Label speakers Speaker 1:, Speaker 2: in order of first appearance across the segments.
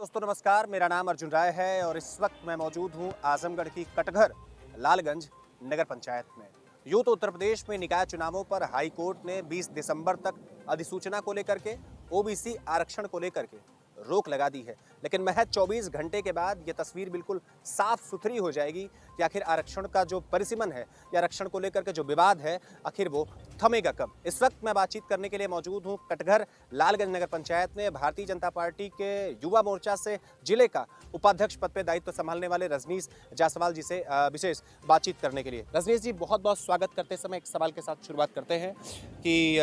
Speaker 1: दोस्तों नमस्कार, मेरा नाम अर्जुन राय है और इस वक्त मैं मौजूद हूं आजमगढ़ की कटघर लालगंज नगर पंचायत में। यूं तो उत्तर प्रदेश में निकाय चुनावों पर हाई कोर्ट ने 20 दिसंबर तक अधिसूचना को लेकर के ओबीसी आरक्षण को लेकर के रोक लगा दी है, लेकिन महज 24 घंटे के बाद ये तस्वीर बिल्कुल साफ सुथरी हो जाएगी कि आखिर आरक्षण का जो परिसीमन है या आरक्षण को लेकर के जो विवाद है आखिर वो थमेगा कब। इस वक्त मैं बातचीत करने के लिए मौजूद हूं कटघर लालगंज नगर पंचायत में भारतीय जनता पार्टी के युवा मोर्चा से जिले का उपाध्यक्ष पद पे दायित्व संभालने वाले रजनीश जायसवाल जी से विशेष बातचीत करने के लिए। रजनीश जी, बहुत बहुत स्वागत करते समय एक सवाल के साथ शुरुआत करते हैं कि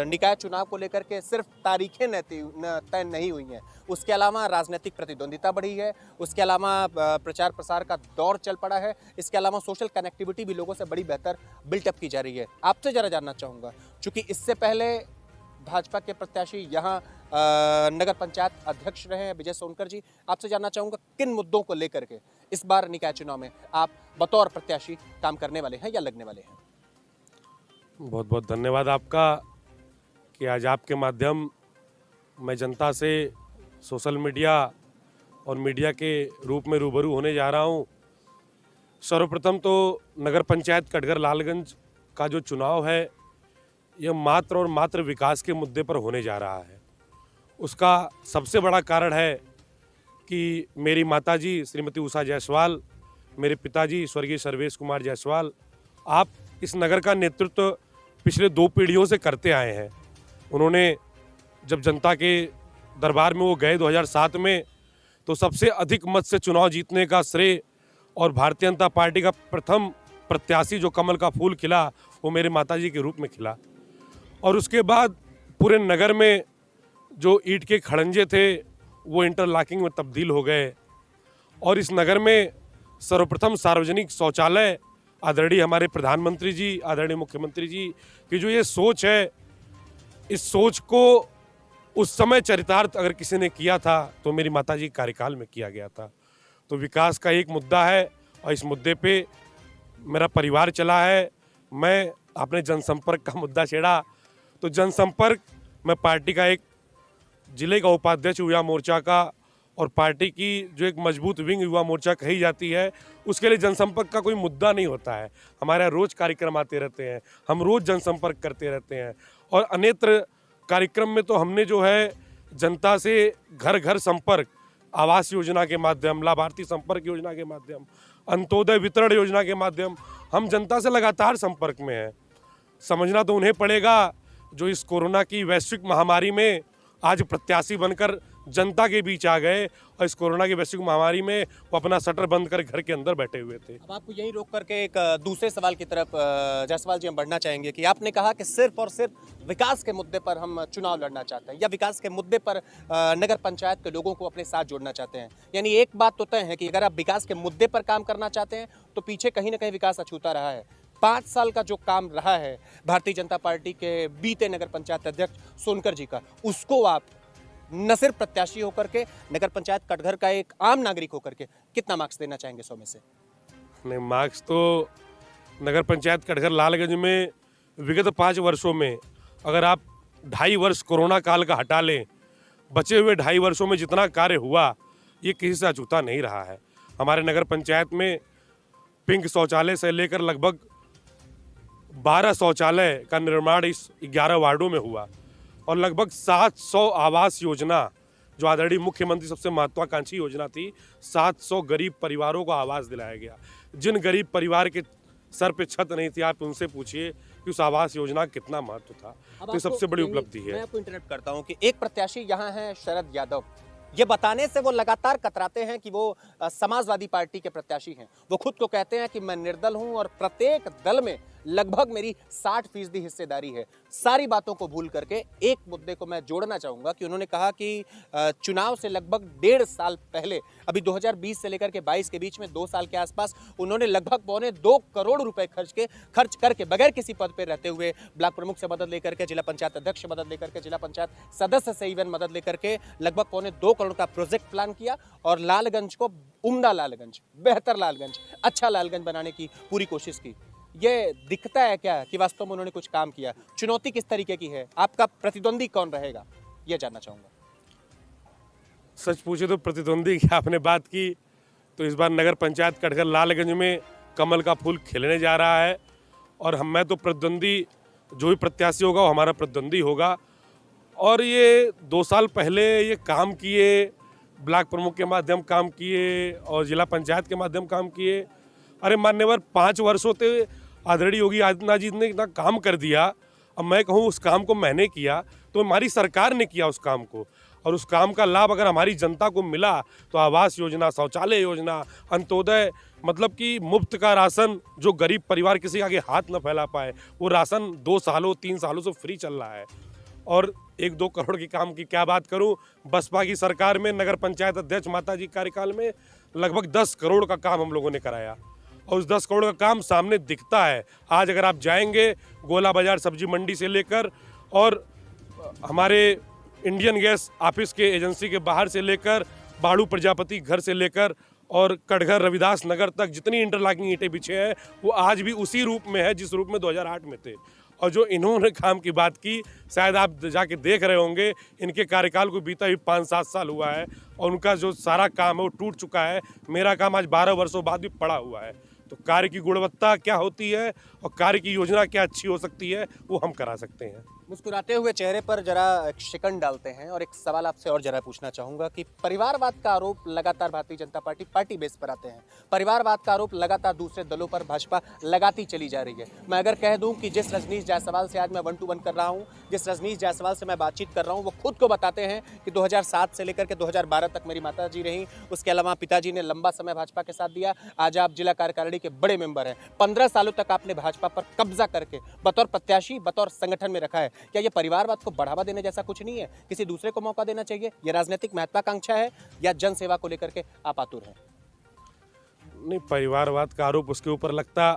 Speaker 1: निकाय चुनाव को लेकर के सिर्फ तारीखें तय नहीं हुई हैं, उसके अलावा राजनीतिक प्रतिद्वंदिता बढ़ी है, उसके अलावा प्रचार प्रसार का दौर चल पड़ा है, इसके अलावा सोशल कनेक्टिविटी भी लोगों से बड़ी बेहतर बिल्टअप की जा रही है। आपसे जरा जानना चाहूँगा, क्योंकि इससे पहले भाजपा के प्रत्याशी यहाँ नगर पंचायत अध्यक्ष रहे हैं विजय सोनकर जी, आपसे जानना चाहूँगा किन मुद्दों को लेकर के इस बार निकाय चुनाव में आप बतौर प्रत्याशी काम करने वाले हैं या लगने वाले हैं?
Speaker 2: बहुत बहुत धन्यवाद आपका कि आज आपके माध्यम मैं जनता से सोशल मीडिया और मीडिया के रूप में रूबरू होने जा रहा हूं। सर्वप्रथम तो नगर पंचायत कटघर लालगंज का जो चुनाव है यह मात्र और मात्र विकास के मुद्दे पर होने जा रहा है। उसका सबसे बड़ा कारण है कि मेरी माताजी श्रीमती उषा जायसवाल, मेरे पिताजी स्वर्गीय सर्वेश कुमार जायसवाल, आप इस नगर का नेतृत्व पिछले 2 पीढ़ियों से करते आए हैं। उन्होंने जब जनता के दरबार में वो गए 2007 में, तो सबसे अधिक मत से चुनाव जीतने का श्रेय और भारतीय जनता पार्टी का प्रथम प्रत्याशी जो कमल का फूल खिला वो मेरे माताजी के रूप में खिला। और उसके बाद पूरे नगर में जो ईंट के खड़ंजे थे वो इंटरलॉकिंग में तब्दील हो गए और इस नगर में सर्वप्रथम सार्वजनिक शौचालय आदरणीय हमारे प्रधानमंत्री जी, आदरणीय मुख्यमंत्री जी की जो ये सोच है, इस सोच को उस समय चरितार्थ अगर किसी ने किया था तो मेरी माताजी के कार्यकाल में किया गया था। तो विकास का एक मुद्दा है और इस मुद्दे पे मेरा परिवार चला है। मैं आपने जनसंपर्क का मुद्दा छेड़ा, तो जनसंपर्क मैं पार्टी का एक जिले का उपाध्यक्ष युवा मोर्चा का और पार्टी की जो एक मजबूत विंग युवा मोर्चा कही जाती है, उसके लिए जनसंपर्क का कोई मुद्दा नहीं होता है। हमारे यहाँ रोज़ कार्यक्रम आते रहते हैं, हम रोज़ जनसंपर्क करते रहते हैं और अनेत्र कार्यक्रम में तो हमने जो है जनता से घर घर संपर्क, आवास योजना के माध्यम, लाभार्थी संपर्क योजना के माध्यम, अंत्योदय वितरण योजना के माध्यम हम जनता से लगातार संपर्क में हैं। समझना तो उन्हें पड़ेगा जो इस कोरोना की वैश्विक महामारी में आज प्रत्याशी बनकर जनता के बीच आ गए और इस कोरोना की वैश्विक महामारी में वो अपना शटर बंद कर घर के अंदर बैठे हुए थे।
Speaker 1: अब आपको यही रोक करके एक दूसरे सवाल की तरफ जायसवाल जी हम बढ़ना चाहेंगे कि आपने कहा कि सिर्फ और सिर्फ विकास के मुद्दे पर हम चुनाव लड़ना चाहते हैं या विकास के मुद्दे पर नगर पंचायत के लोगों को अपने साथ जोड़ना चाहते हैं। यानी एक बात तो तय है कि अगर आप विकास के मुद्दे पर काम करना चाहते हैं तो पीछे कहीं ना कहीं विकास अछूता रहा है। 5 साल का जो काम रहा है भारतीय जनता पार्टी के बीते नगर पंचायत अध्यक्ष सोनकर जी का, उसको आप न सिर्फ प्रत्याशी होकर के नगर पंचायत कटघर का एक आम नागरिक होकर के कितना मार्क्स देना चाहेंगे 100 में से?
Speaker 2: नहीं, मार्क्स तो नगर पंचायत कटघर लालगंज में विगत 5 वर्षों में अगर आप 2.5 वर्ष कोरोना काल का हटा लें, बचे हुए 2.5 वर्षों में जितना कार्य हुआ ये किसी से अछूता नहीं रहा है। हमारे नगर पंचायत में पिंक शौचालय से लेकर लगभग 12 शौचालय का निर्माण इस 11 वार्डों में हुआ और लगभग 700 आवास योजना जो आदरणीय मुख्यमंत्री सबसे महत्वाकांक्षी योजना थी, 700 गरीब परिवारों को आवास दिलाया गया। जिन गरीब परिवार के सर पे छत नहीं थी, आप उनसे पूछिए कि उस आवास योजना का कितना महत्व था। तो ये सबसे बड़ी उपलब्धि है।
Speaker 1: मैं आपको इंटरप्ट करता हूं कि एक प्रत्याशी यहाँ है शरद यादव, ये बताने से वो लगातार कतराते हैं कि वो समाजवादी पार्टी के प्रत्याशी हैं। वो खुद को कहते हैं कि मैं निर्दल हूं और प्रत्येक दल में लगभग मेरी 60% हिस्सेदारी है। सारी बातों को भूल करके एक मुद्दे को मैं जोड़ना चाहूँगा कि उन्होंने कहा कि चुनाव से लगभग 1.5 साल पहले, अभी 2020 से लेकर के 22 के बीच में 2 साल के आसपास उन्होंने लगभग 2.25 करोड़ रुपए खर्च करके बगैर किसी पद पे रहते हुए ब्लॉक प्रमुख से मदद लेकर के, जिला पंचायत अध्यक्ष से मदद लेकर के, जिला पंचायत सदस्य से इवन मदद लेकर के लगभग 2.25 करोड़ का प्रोजेक्ट प्लान किया और लालगंज को उम्दा लालगंज, बेहतर लालगंज, अच्छा लालगंज बनाने की पूरी कोशिश की। ये दिखता है क्या कि वास्तव में उन्होंने कुछ काम किया? चुनौती किस तरीके की है? आपका प्रतिद्वंदी कौन रहेगा, ये जानना चाहूंगा।
Speaker 2: सच पूछे तो प्रतिद्वंदी की आपने बात की, तो इस बार नगर पंचायत कटघर लालगंज में कमल का फूल खिलने जा रहा है। और मैं तो प्रतिद्वंदी, जो भी प्रत्याशी होगा वो हमारा प्रतिद्वंदी होगा। और ये 2 साल पहले ये काम किए, ब्लॉक प्रमुख के माध्यम काम किए और जिला पंचायत के माध्यम काम किए। अरे मान्यवर 5 वर्षों से आदरणीय योगी आदित्यनाथ जी ने इतना काम कर दिया। अब मैं कहूँ उस काम को मैंने किया तो हमारी सरकार ने किया उस काम को, और उस काम का लाभ अगर हमारी जनता को मिला तो आवास योजना, शौचालय योजना, अंत्योदय, मतलब कि मुफ्त का राशन, जो गरीब परिवार किसी आगे हाथ न फैला पाए, वो राशन 2 सालों 3 सालों से फ्री चल रहा है। और 1-2 करोड़ के काम की क्या बात करूं, बसपा की सरकार में नगर पंचायत अध्यक्ष माता जी कार्यकाल में लगभग 10 करोड़ का काम हम लोगों ने कराया, और उस 10 करोड़ का काम सामने दिखता है। आज अगर आप जाएंगे गोला बाजार सब्जी मंडी से लेकर और हमारे इंडियन गैस ऑफिस के एजेंसी के बाहर से लेकर बाड़ू प्रजापति घर से लेकर और कटघर रविदास नगर तक जितनी इंटरलॉकिंग ईंटें बिछे हैं वो आज भी उसी रूप में है जिस रूप में 2008 में थे। और जो इन्होंने काम की बात की, शायद आप जाके देख रहे होंगे, इनके कार्यकाल को बीता भी 5-7 साल हुआ है और उनका जो सारा काम है वो टूट चुका है। मेरा काम आज 12 वर्षों बाद भी पड़ा हुआ है। तो कार्य की गुणवत्ता क्या होती है और कार्य की योजना क्या अच्छी हो सकती है, वो हम करा सकते हैं।
Speaker 1: मुस्कुराते हुए चेहरे पर जरा एक शिकन डालते हैं और एक सवाल आपसे और जरा पूछना चाहूंगा कि परिवारवाद का आरोप लगातार भारतीय जनता पार्टी बेस पर आते हैं। परिवारवाद का आरोप लगातार दूसरे दलों पर भाजपा लगाती चली जा रही है। मैं अगर कह दूं कि जिस रजनीश जायसवाल से आज मैं 1 to 1 कर रहा हूं, जिस रजनीश जायसवाल से मैं बातचीत कर रहा हूं, वो खुद को बताते हैं कि 2007 से लेकर के 2012 तक मेरी माता जी रहीं, उसके अलावा पिताजी ने लंबा समय भाजपा के साथ दिया। आज आप जिला कार्यकारिणी के बड़े मेंबर हैं। 15 सालों तक आपने भाजपा पर कब्जा करके बतौर प्रत्याशी, बतौर संगठन में रखा है। क्या ये परिवारवाद को बढ़ावा देने जैसा कुछ नहीं है? किसी दूसरे को मौका देना चाहिए? ये राजनीतिक महत्वाकांक्षा है या जन सेवा को लेकर के आप आतुर हैं?
Speaker 2: नहीं, परिवारवाद का आरोप उसके ऊपर लगता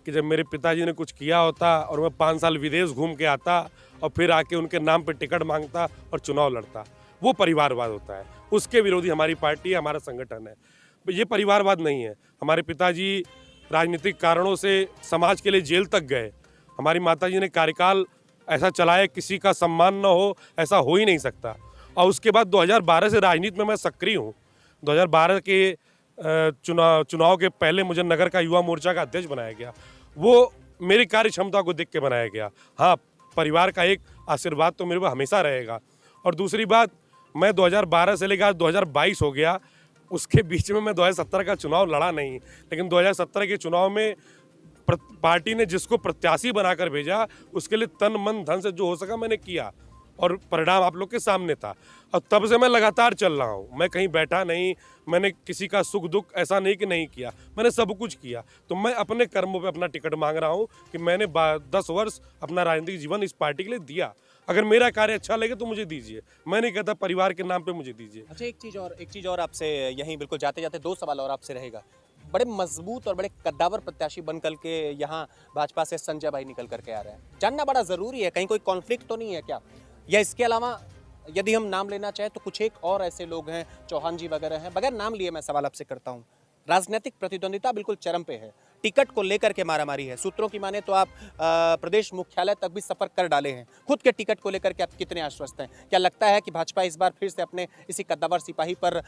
Speaker 2: कि जब मेरे पिताजी ने कुछ किया होता और मैं 5 साल विदेश घूम के आता और फिर आके उनके नाम पे टिकट मांगता और चुनाव लड़ता, वो परिवारवाद होता है। उसके विरोधी हमारी पार्टी है, हमारा संगठन है। ये परिवारवाद नहीं है। हमारे पिताजी राजनीतिक कारणों से समाज के लिए जेल तक गए। हमारी माताजी ने कार्यकाल ऐसा चलाया, किसी का सम्मान न हो, ऐसा हो ही नहीं सकता। और उसके बाद 2012 से राजनीति में मैं सक्रिय हूँ। 2012 के चुनाव के पहले मुझे नगर का युवा मोर्चा का अध्यक्ष बनाया गया। वो मेरी कार्य क्षमता को देख के बनाया गया। हाँ, परिवार का एक आशीर्वाद तो मेरे को हमेशा रहेगा। और दूसरी बात, मैं 2012 से लेकर 2022 हो गया, उसके बीच में मैं 2017 का चुनाव लड़ा नहीं, लेकिन 2017 के चुनाव में पार्टी ने जिसको प्रत्याशी बनाकर भेजा उसके लिए तन मन धन से जो हो सका मैंने किया, और परिणाम आप लोग के सामने था। और तब से मैं लगातार चल रहा हूँ। मैं कहीं बैठा नहीं, मैंने किसी का सुख दुख ऐसा नहीं कि नहीं किया, मैंने सब कुछ किया। तो मैं अपने कर्मों पे अपना टिकट मांग रहा हूँ कि मैंने 10 वर्ष अपना राजनीतिक जीवन इस पार्टी के लिए दिया। अगर मेरा कार्य अच्छा लगे तो मुझे दीजिए, मैं नहीं कहता परिवार के नाम पे मुझे दीजिए।
Speaker 1: अच्छा, एक चीज़ और आपसे यहीं बिल्कुल जाते जाते 2 सवाल और आपसे रहेगा। बड़े मजबूत और बड़े कद्दावर प्रत्याशी बन कर के यहाँ भाजपा से संजय भाई निकल करके आ रहे हैं, जानना बड़ा ज़रूरी है। कहीं कोई कॉन्फ्लिक्ट तो नहीं है क्या? या इसके अलावा यदि हम नाम लेना चाहें तो कुछ एक और ऐसे लोग हैं, चौहान जी वगैरह हैं। बगैर नाम लिए मैं सवाल आपसे करता हूँ। राजनीतिक प्रतिद्वंदिता बिल्कुल चरम पे है, टिकट को लेकर के मारामारी है। सूत्रों की माने तो आप प्रदेश मुख्यालय तक भी सफर कर डाले हैं। खुद के टिकट को लेकर के आप कितने आश्वस्त हैं? क्या लगता है कि भाजपा इस बार फिर से अपने इसी कद्दावर सिपाही पर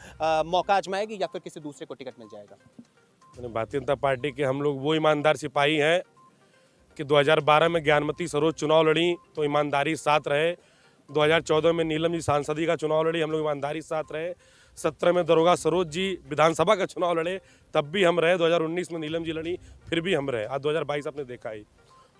Speaker 1: मौका आजमाएगी या फिर किसी दूसरे को टिकट मिल जाएगा?
Speaker 2: भारतीय जनता पार्टी के हम लोग वो ईमानदार सिपाही हैं कि 2012 में ज्ञानमती सरोज चुनाव लड़ी तो ईमानदारी साथ रहे। 2014 में नीलम जी सांसदी का चुनाव लड़ी, हम लोग ईमानदारी साथ रहे। 17 में दरोगा सरोज जी विधानसभा का चुनाव लड़े, तब भी हम रहे। 2019 में नीलम जी लड़ी, फिर भी हम रहे। आज 2022 आपने देखा ही।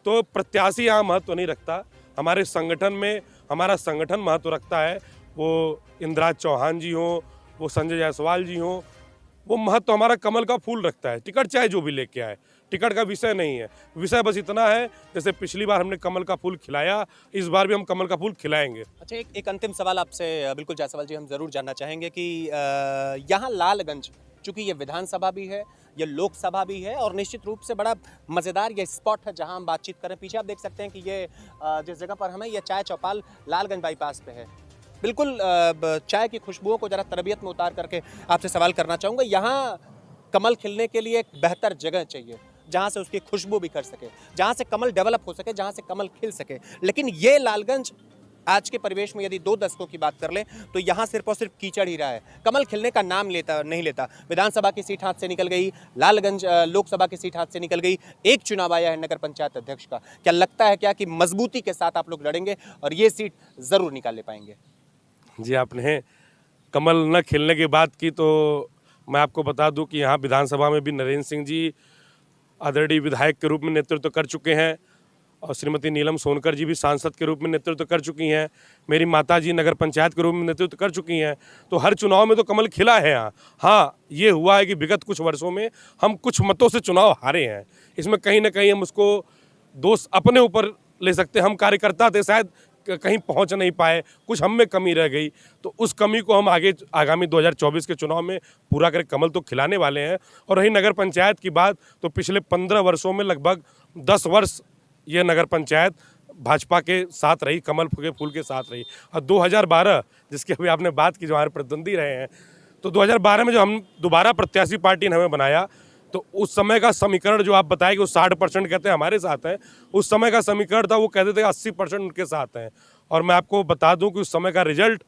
Speaker 2: तो प्रत्याशी यहाँ महत्व नहीं रखता, हमारे संगठन में हमारा संगठन महत्व रखता है। वो इंद्राज चौहान जी हों, वो संजय जायसवाल जी हों, वो महत्व हमारा कमल का फूल रखता है। टिकट चाहे जो भी लेके आए, टिकट का विषय नहीं है। विषय बस इतना है, जैसे पिछली बार हमने कमल का फूल खिलाया, इस बार भी हम कमल का फूल खिलाएंगे। अच्छा,
Speaker 1: एक अंतिम सवाल आपसे बिल्कुल जायसवाल जी हम ज़रूर जानना चाहेंगे कि यहाँ लालगंज, चूँकि ये विधानसभा भी है, ये लोकसभा भी है और निश्चित रूप से बड़ा मज़ेदार ये स्पॉट है जहाँ हम बातचीत करें। पीछे आप देख सकते हैं कि ये जिस जगह पर हमें, ये चाय चौपाल लालगंज बाईपास पे है। बिल्कुल चाय की खुशबुओं को जरा तरबियत में उतार करके आपसे सवाल करना चाहूँगा। यहाँ कमल खिलने के लिए एक बेहतर जगह चाहिए जहाँ से उसकी खुशबू बिखर सके, जहाँ से कमल डेवलप हो सके, जहाँ से कमल खिल सके। लेकिन ये लालगंज आज के परिवेश में यदि 2 दशकों की बात कर लें तो यहाँ सिर्फ और सिर्फ कीचड़ ही रहा है, कमल खिलने का नाम नहीं लेता। विधानसभा की सीट हाथ से निकल गई, लालगंज लोकसभा की सीट हाथ से निकल गई, एक चुनाव आया है नगर पंचायत अध्यक्ष का। क्या लगता है क्या कि मजबूती के साथ आप लोग लड़ेंगे और ये सीट जरूर निकाल ले पाएंगे?
Speaker 2: जी, आपने कमल न खिलने की बात की तो मैं आपको बता दूं कि यहाँ विधानसभा में भी नरेंद्र सिंह जी आदरणीय विधायक के रूप में नेतृत्व कर चुके हैं और श्रीमती नीलम सोनकर जी भी सांसद के रूप में नेतृत्व कर चुकी हैं। मेरी माता जी नगर पंचायत के रूप में नेतृत्व कर चुकी हैं। तो हर चुनाव में तो कमल खिला है यहाँ। हाँ, ये हुआ है कि विगत कुछ वर्षों में हम कुछ मतों से चुनाव हारे हैं। इसमें कहीं ना कहीं हम उसको दोष अपने ऊपर ले सकते हैं। हम कार्यकर्ता थे, शायद कहीं पहुंच नहीं पाए, कुछ हम में कमी रह गई, तो उस कमी को हम आगामी 2024 के चुनाव में पूरा करके कमल तो खिलाने वाले हैं। और रही नगर पंचायत की बात, तो पिछले 15 वर्षों में लगभग 10 वर्ष ये नगर पंचायत भाजपा के साथ रही, कमल के फूल के साथ रही। और 2012 जिसकी अभी आपने बात की, जो हमारे प्रतिद्वंदी रहे हैं, तो 2012 में जो हम दोबारा प्रत्याशी पार्टी ने हमें बनाया, तो उस समय का समीकरण जो आप बताए कि वो 60% कहते हैं हमारे साथ हैं, उस समय का समीकरण था वो कहते थे 80% उनके साथ हैं। और मैं आपको बता दूं कि उस समय का रिजल्ट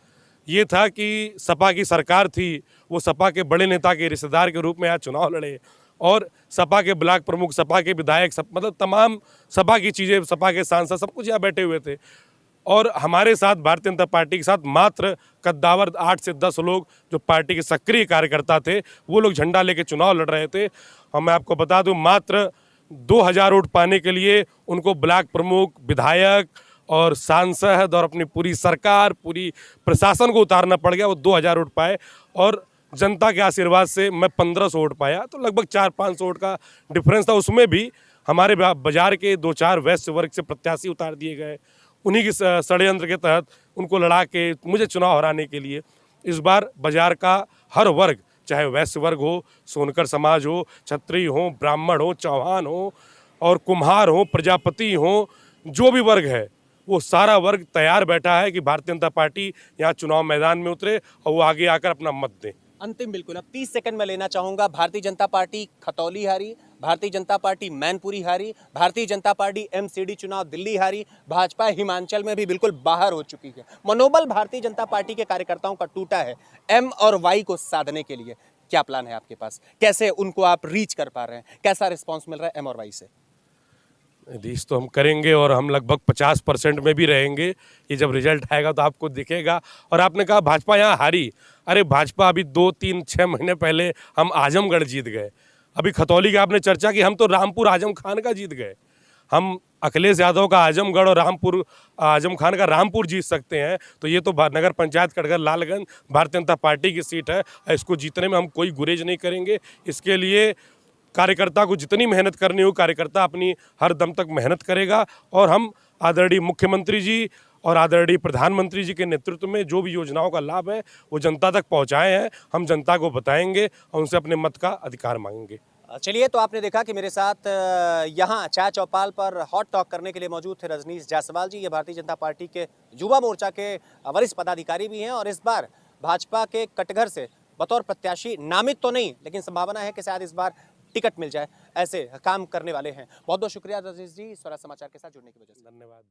Speaker 2: ये था कि सपा की सरकार थी, वो सपा के बड़े नेता के रिश्तेदार के रूप में आज चुनाव लड़े और सपा के ब्लॉक प्रमुख, सपा के विधायक, मतलब तमाम सपा की चीज़ें, सपा के सांसद, सब कुछ यहाँ बैठे हुए थे। और हमारे साथ भारतीय जनता पार्टी के साथ मात्र कद्दावर 8 से 10 लोग जो पार्टी के सक्रिय कार्यकर्ता थे, वो लोग झंडा लेके चुनाव लड़ रहे थे। और मैं आपको बता दूं, मात्र 2000 वोट पाने के लिए उनको ब्लॉक प्रमुख, विधायक और सांसद और अपनी पूरी सरकार, पूरी प्रशासन को उतारना पड़ गया। वो 2000 वोट पाए और जनता के आशीर्वाद से मैं 1500 वोट पाया। तो लगभग 400-500 वोट का डिफरेंस था। उसमें भी हमारे बाजार के 2-4 वैश्य वर्ग से प्रत्याशी उतार दिए गए। उन्हीं की षड्यंत्र के तहत उनको लड़ा के मुझे चुनाव हराने के लिए इस बार बाजार का हर वर्ग, चाहे वैश्य वर्ग हो, सोनकर समाज हो, क्षत्रिय हो, ब्राह्मण हो, चौहान हो और कुम्हार हो, प्रजापति हो, जो भी वर्ग है वो सारा वर्ग तैयार बैठा है कि भारतीय जनता पार्टी यहाँ चुनाव मैदान में उतरे और वो आगे आकर अपना मत दें।
Speaker 1: अंतिम बिल्कुल अब 30 सेकंड में लेना चाहूंगा। भारतीय जनता पार्टी खतौली हारी, भारतीय जनता पार्टी मैनपुरी हारी, भारतीय जनता पार्टी एमसीडी चुनाव दिल्ली हारी, भाजपा हिमाचल में भी बिल्कुल बाहर हो चुकी है। मनोबल भारतीय जनता पार्टी के कार्यकर्ताओं का टूटा है। एम और वाई को साधने के लिए क्या प्लान है आपके पास? कैसे उनको आप रीच कर पा रहे हैं? कैसा रिस्पॉन्स मिल रहा है एम और वाई से?
Speaker 2: रीच तो हम करेंगे और हम लगभग 50% में भी रहेंगे। ये जब रिजल्ट आएगा तो आपको दिखेगा। और आपने कहा भाजपा यहाँ हारी, अरे भाजपा अभी 2-3-6 महीने पहले हम आजमगढ़ जीत गए। अभी खतौली की आपने चर्चा की, हम तो रामपुर आजम खान का जीत गए। हम अखिलेश यादव का आजमगढ़ और रामपुर आजम खान का रामपुर जीत सकते हैं। तो ये तो नगर पंचायत कटघर लालगंज भारतीय जनता पार्टी की सीट है। इसको जीतने में हम कोई गुरेज नहीं करेंगे। इसके लिए कार्यकर्ता को जितनी मेहनत करनी हो, कार्यकर्ता अपनी हर दम तक मेहनत करेगा। और हम आदरणीय मुख्यमंत्री जी और आदरणीय प्रधानमंत्री जी के नेतृत्व में जो भी योजनाओं का लाभ है वो जनता तक पहुंचाए हैं, हम जनता को बताएंगे और उनसे अपने मत का अधिकार मांगेंगे।
Speaker 1: चलिए, तो आपने देखा कि मेरे साथ यहाँ चाय चौपाल पर हॉट टॉक करने के लिए मौजूद थे रजनीश जायसवाल जी। ये भारतीय जनता पार्टी के युवा मोर्चा के वरिष्ठ पदाधिकारी भी हैं और इस बार भाजपा के कटघर से बतौर प्रत्याशी नामित तो नहीं, लेकिन संभावना है कि शायद इस बार टिकट मिल जाए, ऐसे काम करने वाले हैं। बहुत बहुत शुक्रिया रजनीश जी स्वराज समाचार के साथ जुड़ने की वजह से।
Speaker 2: धन्यवाद।